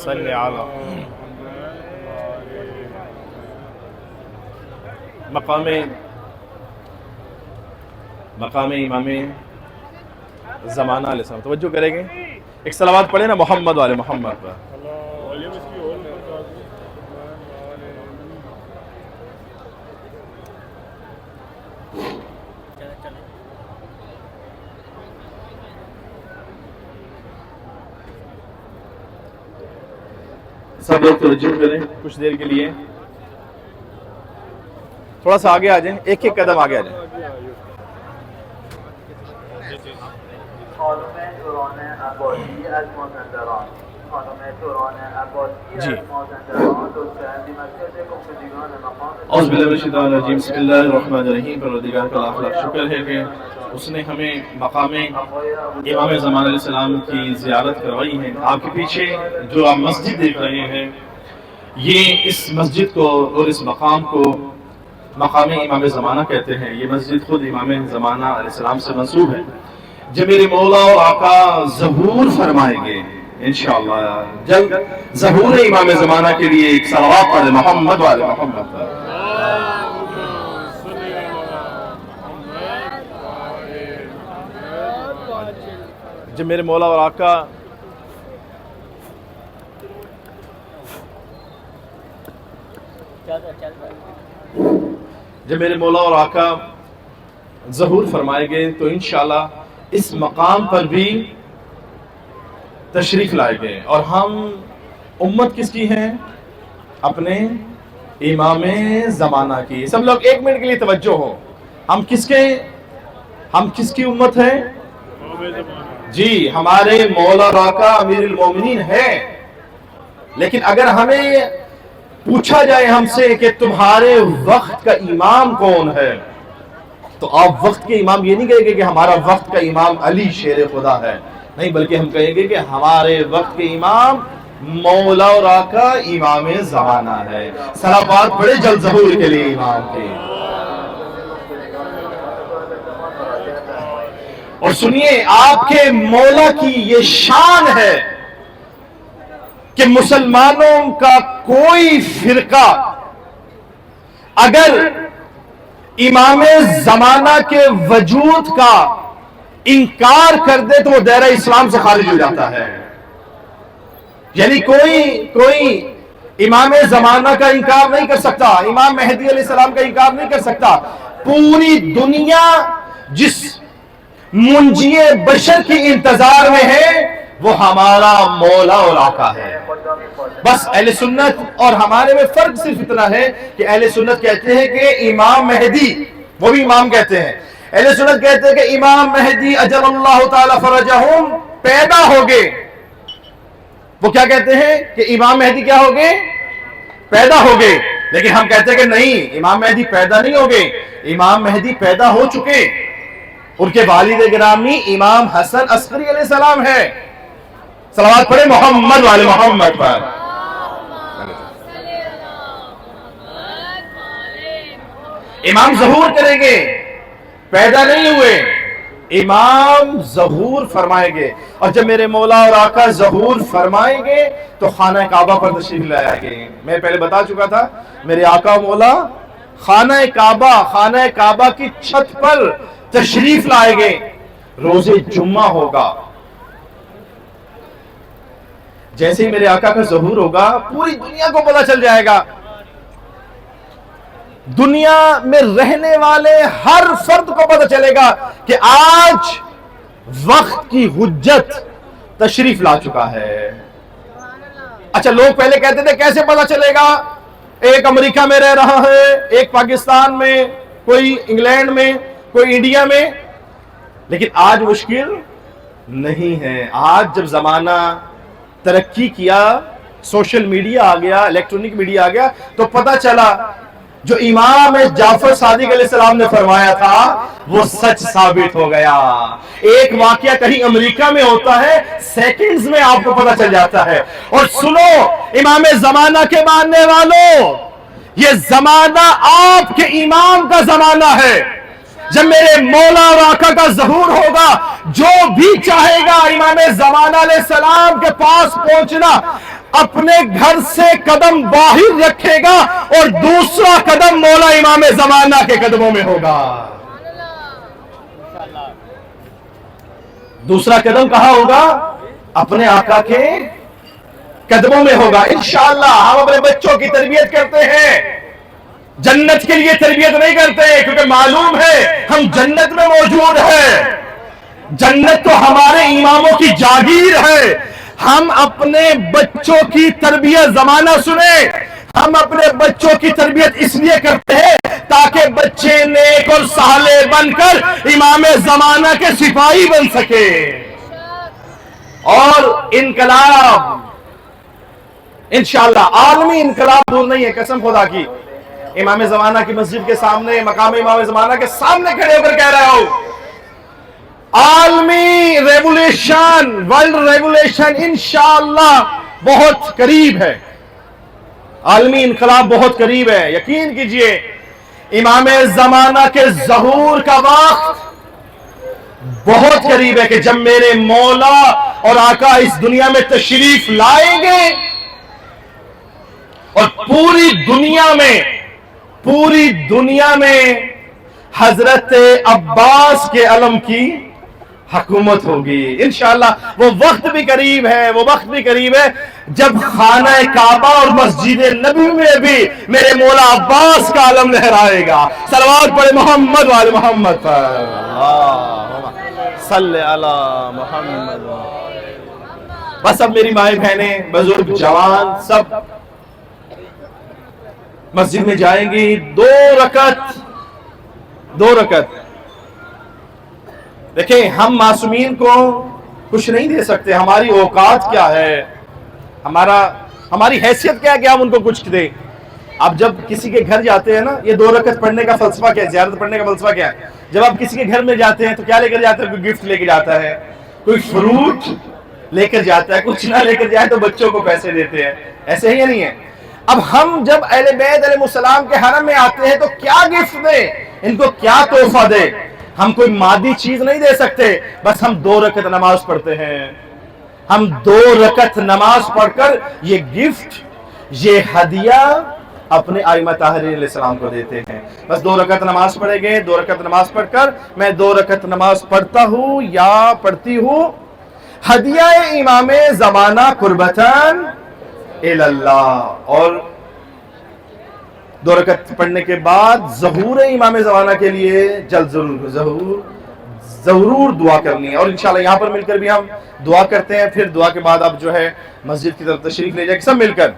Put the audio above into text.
صلی علی مقام امام زمانہ علیہ السلام توجہ کریں گے. ایک صلوات پڑھیں نا محمد والے محمد پر. سب لوگ توجہ کریں کچھ دیر کے لیے. تھوڑا سا آگے آ جائیں, ایک ایک قدم آگے آ جائیں. جی اعوذ باللہ من الشیطان الرجیم بسم اللہ الرحمن الرحیم. پروردگار کا لاکھ لاکھ شکر ہے کہ اس نے ہمیں مقام امام زمان علیہ السلام کی زیارت کروائی ہے. آپ کے پیچھے جو آپ مسجد دیکھ رہے ہیں یہ اس مسجد کو اور اس مقام کو مقام امام زمانہ کہتے ہیں. یہ مسجد خود امام زمانہ علیہ السلام سے منسوب ہے. جب میرے مولا و آقا ظہور فرمائیں گے انشاءاللہ جلد ظہور امام زمانہ کے لیے ایک صلوات پڑھیں محمد والے محمد پر. جب میرے مولا اور آقا ظہور فرمائیں گے تو انشاءاللہ اس مقام پر بھی تشریف لائے گئے. اور ہم امت کس کی ہیں؟ اپنے امام زمانہ کی. سب لوگ ایک منٹ کے لیے توجہ ہو. ہم کس کی امت ہیں؟ جی ہمارے مولا آقا امیر المومنین ہے. لیکن اگر ہمیں پوچھا جائے ہم سے کہ تمہارے وقت کا امام کون ہے تو آپ وقت کے امام یہ نہیں کہیں گے کہ ہمارا وقت کا امام علی شیر خدا ہے, نہیں بلکہ ہم کہیں گے کہ ہمارے وقت کے امام مولا اور آقا امام زمانہ ہے. صلوات بڑے جلد ظہور کے لیے امام کے. اور سنیے آپ کے مولا کی یہ شان ہے کہ مسلمانوں کا کوئی فرقہ اگر امام زمانہ کے وجود کا انکار کر دے تو وہ دائرہ اسلام سے خارج ہو جاتا ہے. یعنی کوئی امام زمانہ کا انکار نہیں کر سکتا, امام مہدی علیہ السلام کا انکار نہیں کر سکتا. پوری دنیا جس منجی بشر کی انتظار میں ہے وہ ہمارا مولا اور آقا ہے. بس اہل سنت اور ہمارے میں فرق صرف اتنا ہے کہ اہل سنت کہتے ہیں کہ امام مہدی, وہ بھی امام کہتے ہیں, اہل سنت کہتے ہیں کہ امام مہدی اجل اللہ تعالی فرجہم پیدا ہوگے. وہ کیا کہتے ہیں کہ امام مہدی کیا ہوگے؟ پیدا ہوگے. لیکن ہم کہتے ہیں کہ نہیں, امام مہدی پیدا نہیں ہوگے, امام مہدی پیدا ہو چکے. ان کے والد گرامی امام حسن عسکری علیہ السلام ہے. صلوات پڑھیں محمد والے محمد پر. امام ظہور کریں گے, پیدا نہیں ہوئے, امام ظہور فرمائیں گے. اور جب میرے مولا اور آقا ظہور فرمائیں گے تو خانہ کعبہ پر تشریف لائیں گے. میں پہلے بتا چکا تھا میرے آقا مولا خانہ کعبہ کی چھت پر تشریف لائیں گے. روز جمعہ ہوگا. جیسے ہی میرے آقا کا ظہور ہوگا پوری دنیا کو پتہ چل جائے گا. دنیا میں رہنے والے ہر فرد کو پتہ چلے گا کہ آج وقت کی حجت تشریف لا چکا ہے. اچھا لوگ پہلے کہتے تھے کیسے پتہ چلے گا, ایک امریکہ میں رہ رہا ہے, ایک پاکستان میں, کوئی انگلینڈ میں, کوئی انڈیا میں. لیکن آج مشکل نہیں ہے. آج جب زمانہ ترقی کیا, سوشل میڈیا آ گیا, الیکٹرونک میڈیا آ گیا, تو پتہ چلا جو امام جعفر صادق علیہ السلام نے فرمایا تھا وہ سچ ثابت ہو گیا. ایک واقعہ کہیں امریکہ میں ہوتا ہے, سیکنڈز میں آپ کو پتہ چل جاتا ہے. اور سنو امام زمانہ کے ماننے والوں, یہ زمانہ آپ کے امام کا زمانہ ہے. جب میرے مولا اور آقا کا ظہور ہوگا، جو بھی چاہے گا امام زمانہ علیہ السلام کے پاس پہنچنا، اپنے گھر سے قدم باہر رکھے گا اور دوسرا قدم مولا امام زمانہ کے قدموں میں ہوگا۔ دوسرا قدم کہاں ہوگا؟ اپنے آقا کے قدموں میں ہوگا۔ انشاءاللہ ہم اپنے بچوں کی تربیت کرتے ہیں، جنت کے لیے تربیت نہیں کرتے، کیونکہ معلوم ہے ہم جنت میں موجود ہیں، جنت تو ہمارے اماموں کی جاگیر ہے۔ ہم اپنے بچوں کی تربیت، زمانہ سنیں، ہم اپنے بچوں کی تربیت اس لیے کرتے ہیں تاکہ بچے نیک اور صالح بن کر امام زمانہ کے سپاہی بن سکے۔ اور انقلاب انشاءاللہ عالمی انقلاب دور نہیں ہے، قسم خدا کی۔ امام زمانہ کی مسجد کے سامنے، مقام امام زمانہ کے سامنے کھڑے ہو کر کہہ رہا ہوں، عالمی ریولیشن، ورلڈ ریولیشن انشاءاللہ بہت قریب ہے، عالمی انقلاب بہت قریب ہے۔ یقین کیجئے امام زمانہ کے ظہور کا وقت بہت قریب ہے کہ جب میرے مولا اور آقا اس دنیا میں تشریف لائیں گے اور پوری دنیا میں حضرت عباس کے علم کی حکومت ہوگی انشاءاللہ۔ وہ وقت بھی قریب ہے، جب خانہ کعبہ اور مسجد نبی میں بھی میرے مولا عباس کا علم لہرائے گا۔ صلوات پڑھے محمد وآل محمد پر، صلی علی محمد۔ بس اب میری مائیں بہنیں، بزرگ، جوان سب مسجد میں جائیں گی، دو رکعت۔ دیکھیں ہم معصومین کو کچھ نہیں دے سکتے، ہماری اوقات کیا ہے، ہماری حیثیت کیا ہے کہ ہم ان کو کچھ دیں۔ آپ جب کسی کے گھر جاتے ہیں نا، یہ 2 رکعت پڑھنے کا فلسفہ کیا ہے، زیارت پڑھنے کا فلسفہ کیا ہے؟ جب آپ کسی کے گھر میں جاتے ہیں تو کیا لے کر جاتے ہیں؟ کوئی گفٹ لے کے جاتا ہے، کوئی فروٹ لے کر جاتا ہے، کچھ نہ لے کر جائے تو بچوں کو پیسے دیتے ہیں، ایسے ہی یا نہیں ہے؟ اب ہم جب اہل بیت علیہ السلام کے حرم میں آتے ہیں تو کیا گفٹ دیں، ان کو کیا تحفہ دیں؟ ہم کوئی مادی چیز نہیں دے سکتے، بس ہم 2 رکعت نماز پڑھتے ہیں، ہم 2 رکعت نماز پڑھ کر یہ گفٹ، یہ ہدیہ اپنے ائمہ طاہرین علیہ السلام کو دیتے ہیں۔ بس 2 رکعت نماز پڑھیں گے، 2 رکعت نماز پڑھ کر میں 2 رکعت نماز پڑھتا ہوں یا پڑھتی ہوں، ہدیہ امام زمانہ قربتاً اللہ، اور 2 رکعت پڑھنے کے بعد ظہور امام زمانہ کے لیے جلد ضرور دعا کرنی ہے۔ اور انشاءاللہ یہاں پر مل کر بھی ہم دعا کرتے ہیں، پھر دعا کے بعد اب جو ہے مسجد کی طرف تشریف لے جائیں سب مل کر۔